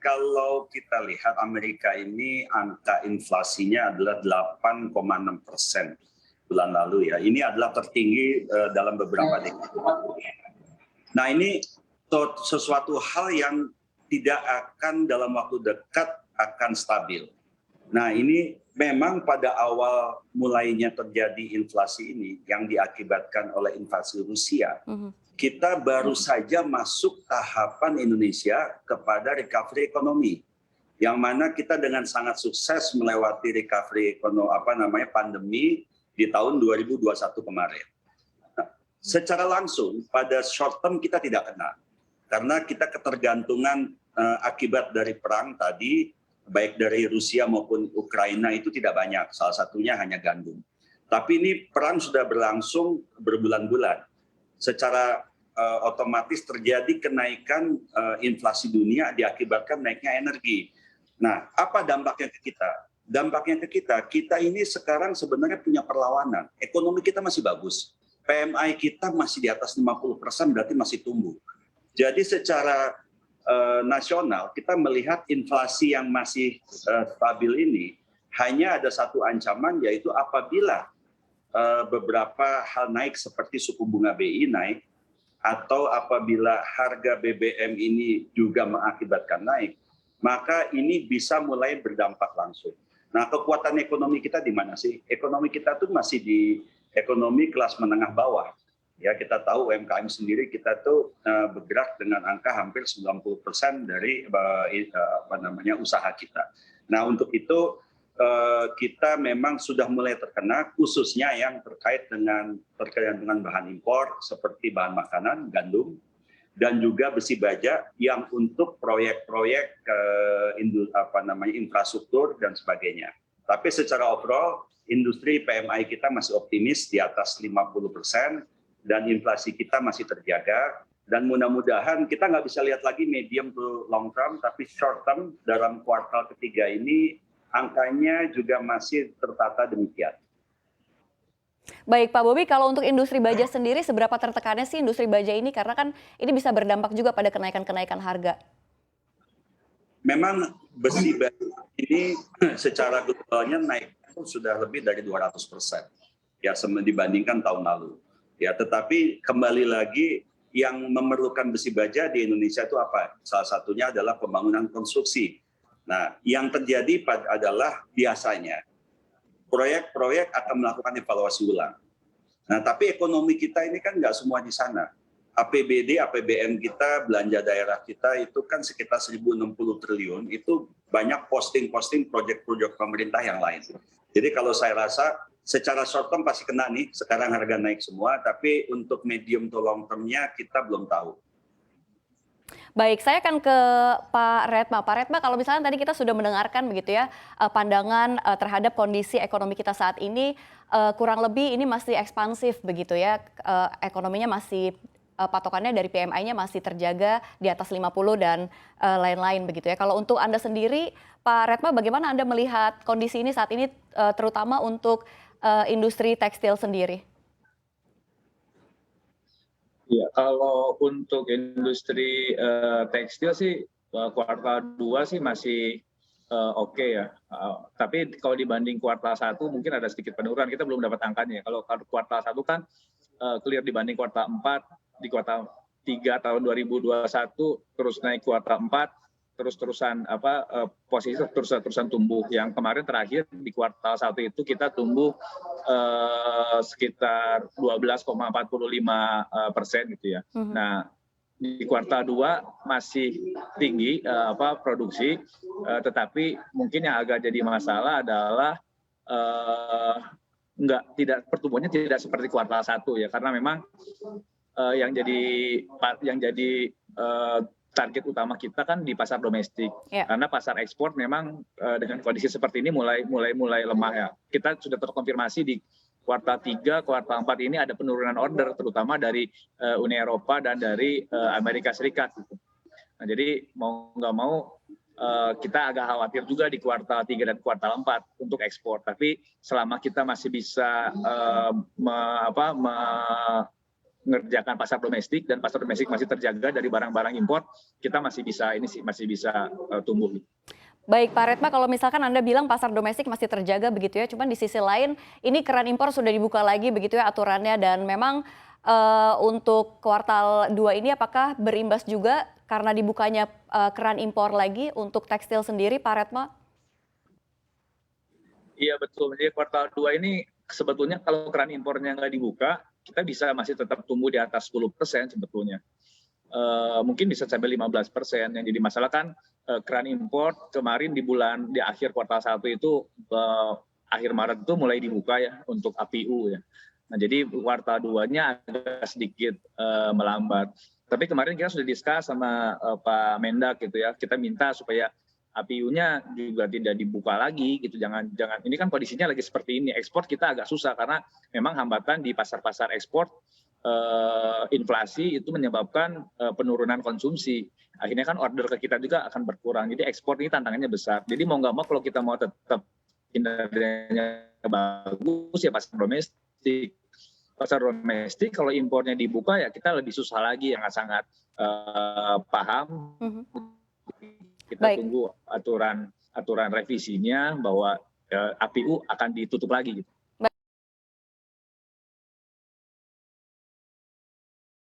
kalau kita lihat Amerika ini angka inflasinya adalah 8,6% bulan lalu ya. Ini adalah tertinggi dalam beberapa dekade. Nah ini sesuatu hal yang tidak akan dalam waktu dekat akan stabil. Nah ini memang pada awal mulainya terjadi inflasi ini yang diakibatkan oleh invasi Rusia, kita baru saja masuk tahapan Indonesia kepada recovery ekonomi, yang mana kita dengan sangat sukses melewati recovery ekonomi pandemi di tahun 2021 kemarin. Nah, secara langsung pada short term kita tidak kena, karena kita ketergantungan akibat dari perang tadi, baik dari Rusia maupun Ukraina itu tidak banyak, salah satunya hanya gandum. Tapi ini perang sudah berlangsung berbulan-bulan. Secara otomatis terjadi kenaikan inflasi dunia diakibatkan naiknya energi. Nah, apa dampaknya ke kita? Dampaknya ke kita ini sekarang sebenarnya punya perlawanan. Ekonomi kita masih bagus. PMI kita masih di atas 50%, berarti masih tumbuh. Jadi secara nasional kita melihat inflasi yang masih stabil ini hanya ada satu ancaman, yaitu apabila beberapa hal naik seperti suku bunga BI naik, atau apabila harga BBM ini juga mengakibatkan naik, maka ini bisa mulai berdampak langsung. Nah, kekuatan ekonomi kita di mana sih? Ekonomi kita tuh masih di ekonomi kelas menengah bawah. Ya, kita tahu UMKM sendiri kita tuh bergerak dengan angka hampir 90% dari usaha kita. Nah, untuk itu kita memang sudah mulai terkena, khususnya yang terkait dengan bahan impor seperti bahan makanan, gandum, dan juga besi baja yang untuk proyek-proyek infrastruktur dan sebagainya. Tapi secara overall industri PMI kita masih optimis di atas 50%. Dan inflasi kita masih terjaga, dan mudah-mudahan kita nggak bisa lihat lagi medium to long term, tapi short term dalam kuartal ketiga ini angkanya juga masih tertata demikian. Baik Pak Bobi, kalau untuk industri baja sendiri seberapa tertekannya sih industri baja ini, karena kan ini bisa berdampak juga pada kenaikan harga? Memang besi baja ini secara globalnya naik sudah lebih dari 200% ya dibandingkan tahun lalu. Ya, tetapi kembali lagi yang memerlukan besi baja di Indonesia itu apa? Salah satunya adalah pembangunan konstruksi. Nah, yang terjadi adalah biasanya proyek-proyek akan melakukan evaluasi ulang. Nah, tapi ekonomi kita ini kan nggak semua di sana. APBD, APBN kita, belanja daerah kita itu kan sekitar 1.060 triliun, itu banyak posting-posting proyek-proyek pemerintah yang lain. Jadi kalau saya rasa secara short term pasti kena nih, sekarang harga naik semua, tapi untuk medium to long term-nya kita belum tahu. Baik, saya akan ke Pak Redma. Pak Redma, kalau misalnya tadi kita sudah mendengarkan begitu ya, pandangan terhadap kondisi ekonomi kita saat ini, kurang lebih ini masih ekspansif begitu ya, ekonominya masih patokannya dari PMI-nya masih terjaga di atas 50 dan lain-lain begitu ya. Kalau untuk Anda sendiri, Pak Redma, bagaimana Anda melihat kondisi ini saat ini, terutama untuk industri tekstil sendiri? Ya, kalau untuk industri tekstil sih kuartal 2 sih masih oke ya. Tapi kalau dibanding kuartal 1 mungkin ada sedikit penurunan. Kita belum dapat angkanya. Kalau kuartal 1 kan clear dibanding kuartal 4, di kuartal 3 tahun 2021 terus naik kuartal 4. Terus-terusan posisi terus-terusan tumbuh. Yang kemarin terakhir di kuartal 1 itu kita tumbuh sekitar 12,45% gitu ya. Nah, di kuartal 2 masih tinggi produksi, tetapi mungkin yang agak jadi masalah adalah pertumbuhannya tidak seperti kuartal 1 ya, karena memang yang jadi target utama kita kan di pasar domestik, karena pasar ekspor memang dengan kondisi seperti ini mulai lemah ya. Kita sudah terkonfirmasi di kuartal 3, kuartal 4 ini ada penurunan order, terutama dari Uni Eropa dan dari Amerika Serikat. Nah, jadi mau nggak mau kita agak khawatir juga di kuartal 3 dan kuartal 4 untuk ekspor. Tapi selama kita masih bisa mengerjakan pasar domestik dan pasar domestik masih terjaga dari barang-barang impor, kita masih bisa tumbuh. Baik Pak Retma, kalau misalkan Anda bilang pasar domestik masih terjaga begitu ya, cuman di sisi lain ini keran impor sudah dibuka lagi begitu ya aturannya, dan memang untuk kuartal 2 ini apakah berimbas juga karena dibukanya keran impor lagi untuk tekstil sendiri Pak Retma? Iya betul, jadi kuartal 2 ini sebetulnya kalau keran impornya nggak dibuka, kita bisa masih tetap tumbuh di atas 10% sebetulnya. Mungkin bisa sampai 15%. Yang jadi masalah kan keran impor kemarin di akhir kuartal 1 itu akhir Maret itu mulai dibuka ya untuk APU ya. Nah jadi kuartal 2-nya agak sedikit melambat. Tapi kemarin kita sudah diskus sama Pak Mendak gitu ya. Kita minta supaya APU-nya juga tidak dibuka lagi gitu. Jangan ini kan kondisinya lagi seperti ini. Ekspor kita agak susah karena memang hambatan di pasar-pasar ekspor, inflasi itu menyebabkan penurunan konsumsi. Akhirnya kan order ke kita juga akan berkurang. Jadi ekspor ini tantangannya besar. Jadi mau nggak mau kalau kita mau tetap kinerjanya bagus ya pasar domestik. Pasar domestik kalau impornya dibuka ya kita lebih susah lagi, yang sangat paham. Kita tunggu aturan revisinya bahwa APU akan ditutup lagi gitu.